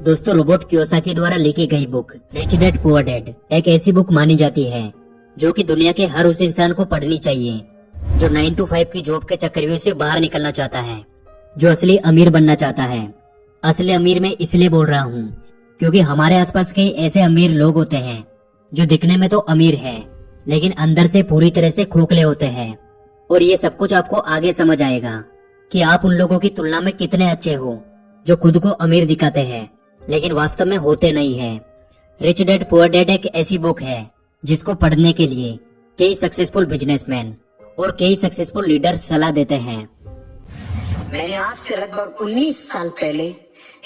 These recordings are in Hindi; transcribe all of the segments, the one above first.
दोस्तों, रोबोट कियोसाकी द्वारा लिखी गई book rich dad poor dad एक ऐसी बुक मानी जाती है जो कि दुनिया के हर उस इंसान को पढ़नी चाहिए जो 9 to 5 की जॉब के चक्रव्यूह से बाहर निकलना चाहता है, जो असली अमीर बनना चाहता है। असली अमीर मैं इसलिए बोल रहा हूँ क्योंकि हमारे आसपास कई ऐसे अमीर लोग होते हैं जो दिखने में तो अमीर है लेकिन अंदर से पूरी तरह से खोखले होते हैं। और ये सब कुछ आपको आगे समझ आएगा कि आप उन लोगों की तुलना में कितने अच्छे हो जो खुद को अमीर दिखाते हैं लेकिन वास्तव में होते नहीं है। रिच डैड पुअर डैड एक ऐसी बुक है जिसको पढ़ने के लिए कई सक्सेसफुल बिजनेसमैन और कई सक्सेसफुल लीडर्स सलाह देते हैं। मैंने आज से लगभग 19 साल पहले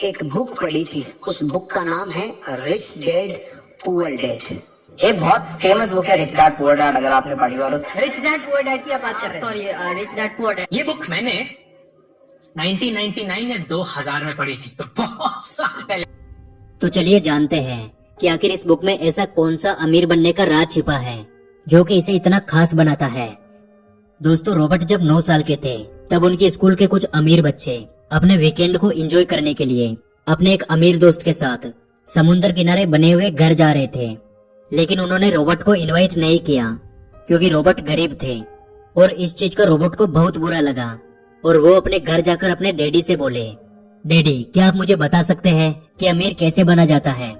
एक बुक पढ़ी थी। उस बुक का नाम है रिच डैड पुअर डैड। ये बहुत फेमस बुक है रिच डैड पुअर डैड, अगर आपने पढ़ी हो। रिच डैड पुअर डैड की आप बात कर रहे हैं? Sorry, rich dad poor dad. ये बुक मैंने 1999 या 2000 में पढ़ी थी, तो बहुत साल पहले। तो चलिए जानते हैं कि आखिर इस बुक में ऐसा कौन सा अमीर बनने का राज छिपा है जो कि इसे इतना खास बनाता है। दोस्तों, रॉबर्ट जब 9 साल के थे तब उनके स्कूल के कुछ अमीर बच्चे अपने वीकेंड को एंजॉय करने के लिए अपने एक अमीर दोस्त के साथ समुद्र किनारे बने हुए घर जा रहे थे। लेकिन उन्होंने रॉबर्ट को इनवाइट नहीं किया क्योंकि रॉबर्ट गरीब थे और इस चीज का रॉबर्ट को बहुत बुरा लगा और वो अपने घर जाकर अपने डैडी से बोले, डैडी क्या आप मुझे बता सकते हैं कि अमीर कैसे बना जाता है।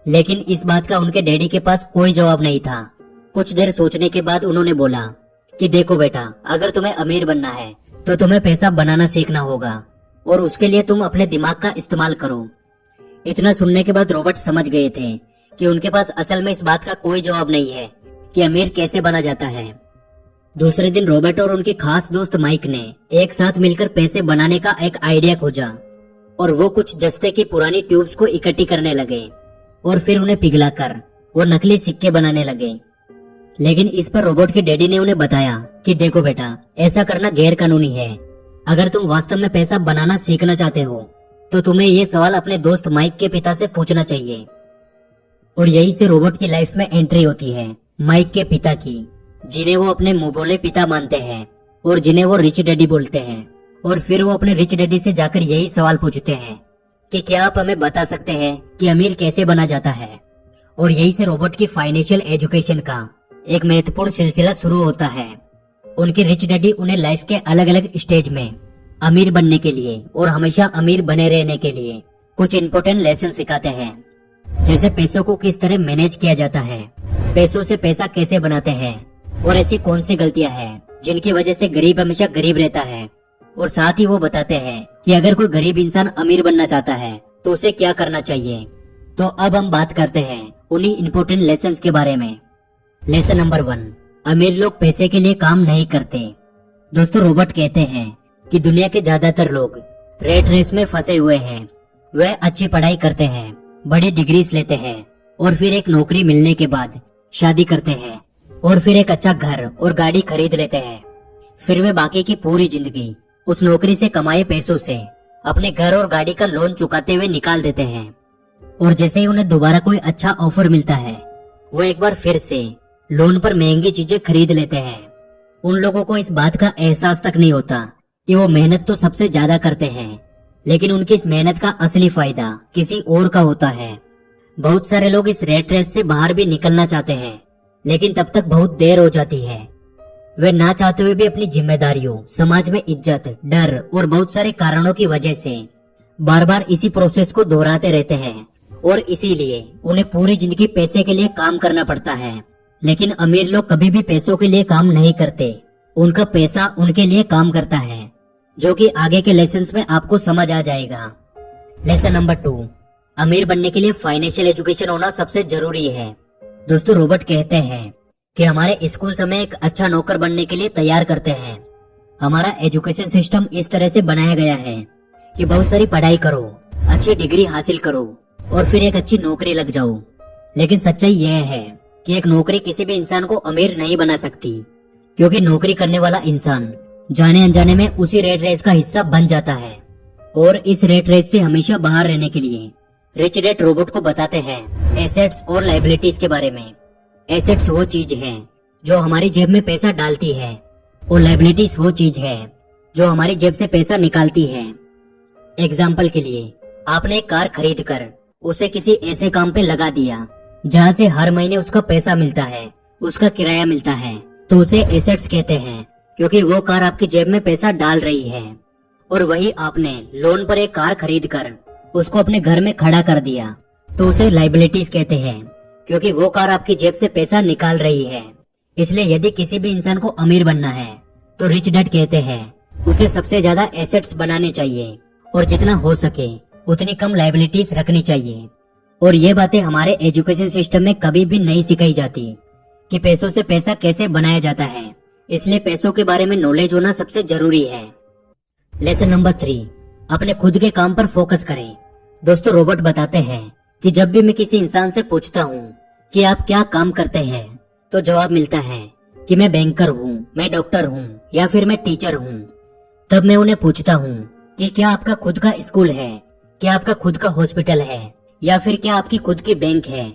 लेकिन इस बात का उनके डैडी के पास कोई जवाब नहीं था। कुछ देर सोचने के बाद उन्होंने बोला कि देखो बेटा, अगर तुम्हें अमीर बनना है तो तुम्हें पैसा बनाना सीखना होगा और उसके लिए तुम अपने दिमाग का इस्तेमाल करो। इतना सुनने के बाद रॉबर्ट समझ गए थे कि उनके पास असल में इस बात का कोई जवाब नहीं है कि अमीर कैसे बना जाता है। दूसरे दिन रॉबर्ट और उनके खास दोस्त माइक ने एक साथ मिलकर पैसे बनाने का एक आइडिया खोजा और वो कुछ जस्ते की पुरानी ट्यूब्स को इकट्ठी करने लगे और फिर उन्हें पिघलाकर वो नकली सिक्के बनाने लगे। लेकिन इस पर रॉबर्ट के डैडी ने उन्हें बताया कि देखो बेटा, ऐसा करना गैर कानूनी है। अगर तुम वास्तव में पैसा बनाना सीखना चाहते हो तो तुम्हें ये सवाल अपने दोस्त माइक के पिता से पूछना चाहिए। और यही से रॉबर्ट की लाइफ में एंट्री होती है माइक के पिता की, जिन्हें वो अपने मुंह बोले पिता मानते हैं और जिन्हें वो रिच डैडी बोलते हैं। और फिर वो अपने रिच डैडी से जाकर यही सवाल पूछते हैं कि क्या आप हमें बता सकते हैं कि अमीर कैसे बना जाता है। और यही से रॉबर्ट की फाइनेंशियल एजुकेशन का एक महत्वपूर्ण सिलसिला शुरू होता है। उनके रिच डैडी उन्हें लाइफ के अलग अलग स्टेज में अमीर बनने के लिए और हमेशा अमीर बने रहने के लिए कुछ इम्पोर्टेंट लेसन सिखाते हैं, जैसे पैसों को किस तरह मैनेज किया जाता है, पैसों से पैसा कैसे बनाते हैं और ऐसी कौन सी गलतियां हैं जिनकी वजह से गरीब हमेशा गरीब रहता है। और साथ ही वो बताते हैं कि अगर कोई गरीब इंसान अमीर बनना चाहता है तो उसे क्या करना चाहिए। तो अब हम बात करते हैं उन्हीं इम्पोर्टेंट लेसन के बारे में। लेसन नंबर 1, अमीर लोग पैसे के लिए काम नहीं करते। दोस्तों, रॉबर्ट कहते हैं कि दुनिया के ज्यादातर लोग रेट रेस में फंसे हुए हैं। वह अच्छी पढ़ाई करते हैं, बड़ी डिग्रीज लेते हैं और फिर एक नौकरी मिलने के बाद शादी करते हैं और फिर एक अच्छा घर और गाड़ी खरीद लेते हैं। फिर वे बाकी की पूरी जिंदगी उस नौकरी से कमाए पैसों से अपने घर और गाड़ी का लोन चुकाते हुए निकाल देते हैं। और जैसे ही उन्हें दोबारा कोई अच्छा ऑफर मिलता है वो एक बार फिर से लोन पर महंगी चीजें खरीद लेते हैं। उन लोगों को इस बात का एहसास तक नहीं होता कि वो मेहनत तो सबसे ज्यादा करते हैं लेकिन उनकी इस मेहनत का असली फायदा किसी और का होता है। बहुत सारे लोग इस रेट रेस से बाहर भी निकलना चाहते हैं लेकिन तब तक बहुत देर हो जाती है। वे ना चाहते हुए भी अपनी जिम्मेदारियों, समाज में इज्जत, डर और बहुत सारे कारणों की वजह से बार बार इसी प्रोसेस को दोहराते रहते हैं और इसीलिए उन्हें पूरी जिंदगी पैसे के लिए काम करना पड़ता है। लेकिन अमीर लोग कभी भी पैसों के लिए काम नहीं करते, उनका पैसा उनके लिए काम करता है, जो कि आगे के लेसन्स में आपको समझ आ जाएगा। लेसन नंबर 2, अमीर बनने के लिए फाइनेंशियल एजुकेशन होना सबसे जरूरी है। दोस्तों, रॉबर्ट कहते हैं कि हमारे स्कूल हमें एक अच्छा नौकर बनने के लिए तैयार करते हैं। हमारा एजुकेशन सिस्टम इस तरह से बनाया गया है कि बहुत सारी पढ़ाई करो, अच्छी डिग्री हासिल करो और फिर एक अच्छी नौकरी लग जाओ। लेकिन सच्चाई यह है कि एक नौकरी किसी भी इंसान को अमीर नहीं बना सकती, क्योंकि नौकरी करने वाला इंसान जाने अनजाने में उसी रेट रेस का हिस्सा बन जाता है। और इस रेट रेस से हमेशा बाहर रहने के लिए रिच डैड रॉबर्ट को बताते हैं एसेट्स और लायबिलिटीज के बारे में। एसेट्स वो चीज है जो हमारी जेब में पैसा डालती है और लायबिलिटीज वो चीज है जो हमारी जेब से पैसा निकालती है। एग्जाम्पल के लिए आपने एक कार खरीद कर उसे किसी ऐसे काम पे लगा दिया जहाँ से हर महीने उसका पैसा मिलता है, उसका किराया मिलता है, तो उसे एसेट्स कहते हैं, क्योंकि वो कार आपकी जेब में पैसा डाल रही है। और वही आपने लोन पर एक कार खरीद कर उसको अपने घर में खड़ा कर दिया, तो उसे लाइबिलिटीज कहते हैं, क्योंकि वो कार आपकी जेब से पैसा निकाल रही है। इसलिए यदि किसी भी इंसान को अमीर बनना है तो रिच डैड कहते हैं उसे सबसे ज्यादा एसेट्स बनाने चाहिए और जितना हो सके उतनी कम लाइबिलिटीज रखनी चाहिए। और ये बातें हमारे एजुकेशन सिस्टम में कभी भी नहीं सिखाई जाती कि पैसों से पैसा कैसे बनाया जाता है। इसलिए पैसों के बारे में नॉलेज होना सबसे जरूरी है। लेसन नंबर 3, अपने खुद के काम पर फोकस करें। दोस्तों, रॉबर्ट बताते हैं कि जब भी मैं किसी इंसान से पूछता हूँ कि आप क्या काम करते हैं, तो जवाब मिलता है कि मैं बैंकर हूँ, मैं डॉक्टर हूँ या फिर मैं टीचर हूँ। तब मैं उन्हें पूछता हूँ कि क्या आपका खुद का स्कूल है, क्या आपका खुद का हॉस्पिटल है या फिर क्या आपकी खुद की बैंक है,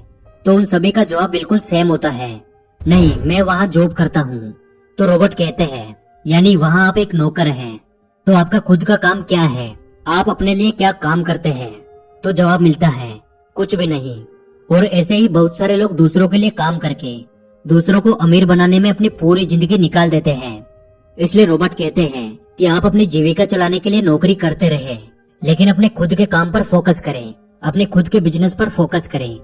तो उन सभी का जवाब बिल्कुल सेम होता है, नहीं मैं वहाँ जॉब करता हूँ। तो रॉबर्ट कहते हैं यानी वहाँ आप एक नौकर हैं। तो आपका खुद का काम क्या है, आप अपने लिए क्या काम करते हैं? तो जवाब मिलता है कुछ भी नहीं। और ऐसे ही बहुत सारे लोग दूसरों के लिए काम करके दूसरों को अमीर बनाने में अपनी पूरी जिंदगी निकाल देते हैं। इसलिए रॉबर्ट कहते हैं कि आप अपनी जीविका चलाने के लिए नौकरी करते रहे, लेकिन अपने खुद के काम पर फोकस करें, अपने खुद के बिजनेस पर फोकस करें।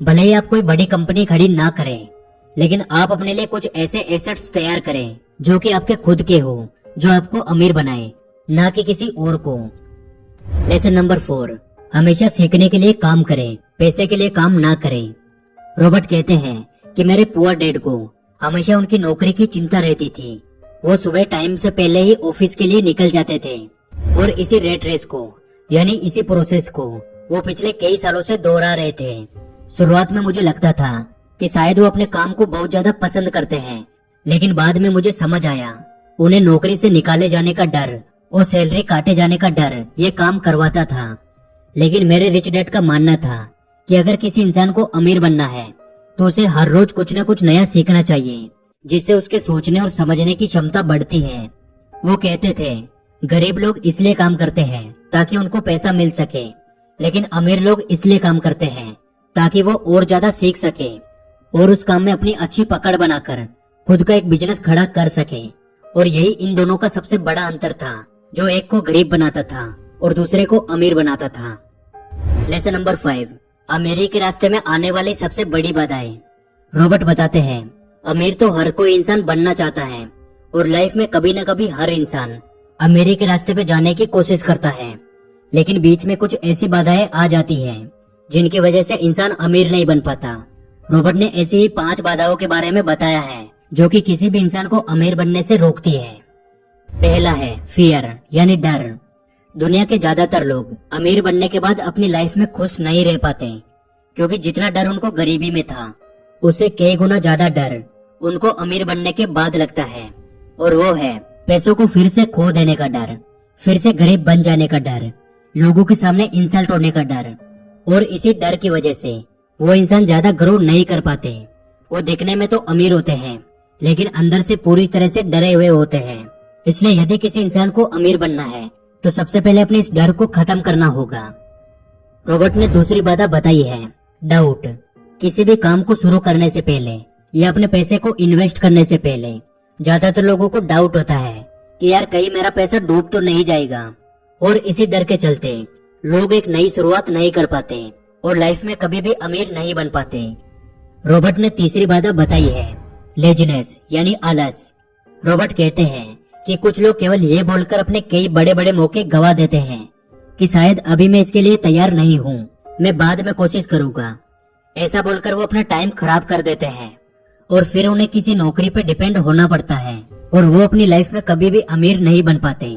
भले ही आप कोई बड़ी कंपनी खड़ी ना करें, लेकिन आप अपने लिए कुछ ऐसे एसेट्स तैयार करें जो कि आपके खुद के हो, जो आपको अमीर बनाए, ना कि किसी और को। लेसन नंबर 4, हमेशा सीखने के लिए काम करें, पैसे के लिए काम ना करें। रॉबर्ट कहते हैं कि मेरे पुअर डैड को हमेशा उनकी नौकरी की चिंता रहती थी। वो सुबह टाइम से पहले ही ऑफिस के लिए निकल जाते थे और इसी रेट रेस को यानी इसी प्रोसेस को वो पिछले कई सालों से दोहरा रहे थे। शुरुआत में मुझे लगता था कि शायद वो अपने काम को बहुत ज्यादा पसंद करते हैं, लेकिन बाद में मुझे समझ आया उन्हें नौकरी से निकाले जाने का डर और सैलरी काटे जाने का डर ये काम करवाता था। लेकिन मेरे रिच डैड का मानना था कि अगर किसी इंसान को अमीर बनना है तो उसे हर रोज कुछ न कुछ नया सीखना चाहिए, जिससे उसके सोचने और समझने की क्षमता बढ़ती है। वो कहते थे गरीब लोग इसलिए काम करते हैं ताकि उनको पैसा मिल सके, लेकिन अमीर लोग इसलिए काम करते हैं ताकि वो और ज्यादा सीख सके और उस काम में अपनी अच्छी पकड़ बनाकर खुद का एक बिजनेस खड़ा कर सके। और यही इन दोनों का सबसे बड़ा अंतर था, जो एक को गरीब बनाता था और दूसरे को अमीर बनाता था। लेसन नंबर 5, अमीरी के रास्ते में आने वाली सबसे बड़ी बाधाएं। रॉबर्ट बताते हैं अमीर तो हर कोई इंसान बनना चाहता है और लाइफ में कभी न कभी हर इंसान अमीरी के रास्ते पे जाने की कोशिश करता है, लेकिन बीच में कुछ ऐसी बाधाएं आ जाती हैं जिनकी वजह से इंसान अमीर नहीं बन पाता। रॉबर्ट ने ऐसी ही 5 बाधाओं के बारे में बताया है जो कि किसी भी इंसान को अमीर बनने से रोकती है। पहला है फियर यानी डर। दुनिया के ज्यादातर लोग अमीर बनने के बाद अपनी लाइफ में खुश नहीं रह पाते, क्योंकि जितना डर उनको गरीबी में था उससे कई गुना ज्यादा डर उनको अमीर बनने के बाद लगता है, और वो है पैसों को फिर से खो देने का डर, फिर से गरीब बन जाने का डर, लोगों के सामने इंसल्ट होने का डर। और इसी डर की वजह से वो इंसान ज्यादा ग्रो नहीं कर पाते। वो दिखने में तो अमीर होते हैं लेकिन अंदर से पूरी तरह से डरे हुए होते हैं। इसलिए यदि किसी इंसान को अमीर बनना है तो सबसे पहले अपने इस डर को खत्म करना होगा। रॉबर्ट ने दूसरी बाधा बताई है डाउट। किसी भी काम को शुरू करने से पहले या अपने पैसे को इन्वेस्ट करने से पहले ज्यादातर लोगों को डाउट होता है कि यार कहीं मेरा पैसा डूब तो नहीं जाएगा, और इसी डर के चलते लोग एक नई शुरुआत नहीं कर पाते और लाइफ में कभी भी अमीर नहीं बन पाते। रॉबर्ट ने तीसरी बाधा बताई है लेजीनेस यानी आलस। रॉबर्ट कहते हैं कि कुछ लोग केवल ये बोलकर अपने कई बड़े बड़े मौके गवा देते हैं कि शायद अभी मैं इसके लिए तैयार नहीं हूँ, मैं बाद में कोशिश करूंगा। ऐसा बोलकर वो अपना टाइम खराब कर देते हैं और फिर उन्हें किसी नौकरी पे डिपेंड होना पड़ता है और वो अपनी लाइफ में कभी भी अमीर नहीं बन पाते।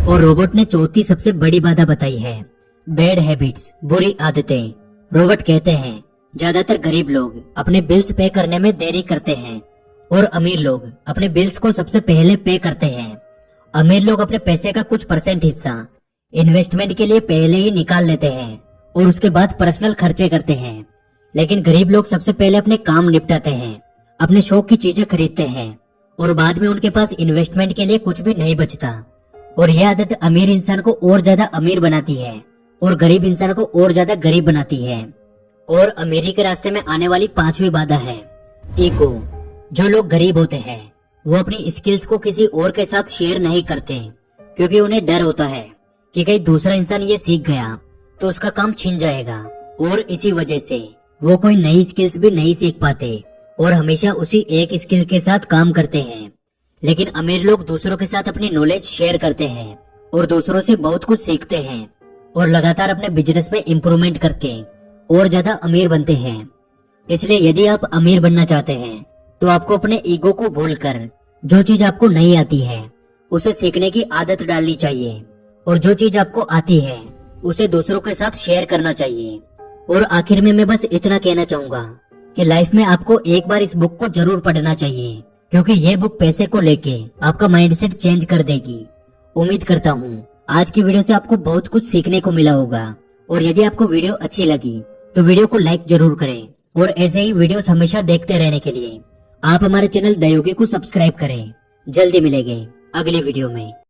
और रॉबर्ट ने चौथी सबसे बड़ी बाधा बताई है बैड हैबिट्स, बुरी आदतें। रॉबर्ट कहते हैं ज्यादातर गरीब लोग अपने बिल्स पे करने में देरी करते हैं और अमीर लोग अपने बिल्स को सबसे पहले पे करते हैं। अमीर लोग अपने पैसे का कुछ % हिस्सा इन्वेस्टमेंट के लिए पहले ही निकाल लेते हैं और उसके बाद पर्सनल खर्चे करते हैं, लेकिन गरीब लोग सबसे पहले अपने काम निपटाते हैं, अपने शौक की चीजें खरीदते हैं और बाद में उनके पास इन्वेस्टमेंट के लिए कुछ भी नहीं बचता। और यह आदत अमीर इंसान को और ज्यादा अमीर बनाती है और गरीब इंसान को और ज्यादा गरीब बनाती है। और अमीरी के रास्ते में आने वाली 5वीं बाधा है ईगो। जो लोग गरीब होते हैं वो अपनी स्किल्स को किसी और के साथ शेयर नहीं करते, क्योंकि उन्हें डर होता है कि कहीं दूसरा इंसान ये सीख गया तो उसका काम छिन जाएगा। और इसी वजह से वो कोई नई स्किल्स भी नहीं सीख पाते और हमेशा उसी एक स्किल के साथ काम करते हैं। लेकिन अमीर लोग दूसरों के साथ अपनी नॉलेज शेयर करते हैं और दूसरों से बहुत कुछ सीखते हैं और लगातार अपने बिजनेस में इम्प्रूवमेंट करके और ज्यादा अमीर बनते हैं। इसलिए यदि आप अमीर बनना चाहते हैं तो आपको अपने ईगो को भूलकर जो चीज आपको नहीं आती है उसे सीखने की आदत डालनी चाहिए, और जो चीज आपको आती है उसे दूसरों के साथ शेयर करना चाहिए। और आखिर में मैं बस इतना कहना चाहूंगा कि लाइफ में आपको एक बार इस बुक को जरूर पढ़ना चाहिए, क्योंकि ये बुक पैसे को लेके आपका माइंडसेट चेंज कर देगी। उम्मीद करता हूँ आज की वीडियो से आपको बहुत कुछ सीखने को मिला होगा। और यदि आपको वीडियो अच्छी लगी तो वीडियो को लाइक जरूर करें, और ऐसे ही वीडियोस हमेशा देखते रहने के लिए आप हमारे चैनल द योगी को सब्सक्राइब करें। जल्दी मिलेंगे अगली वीडियो में।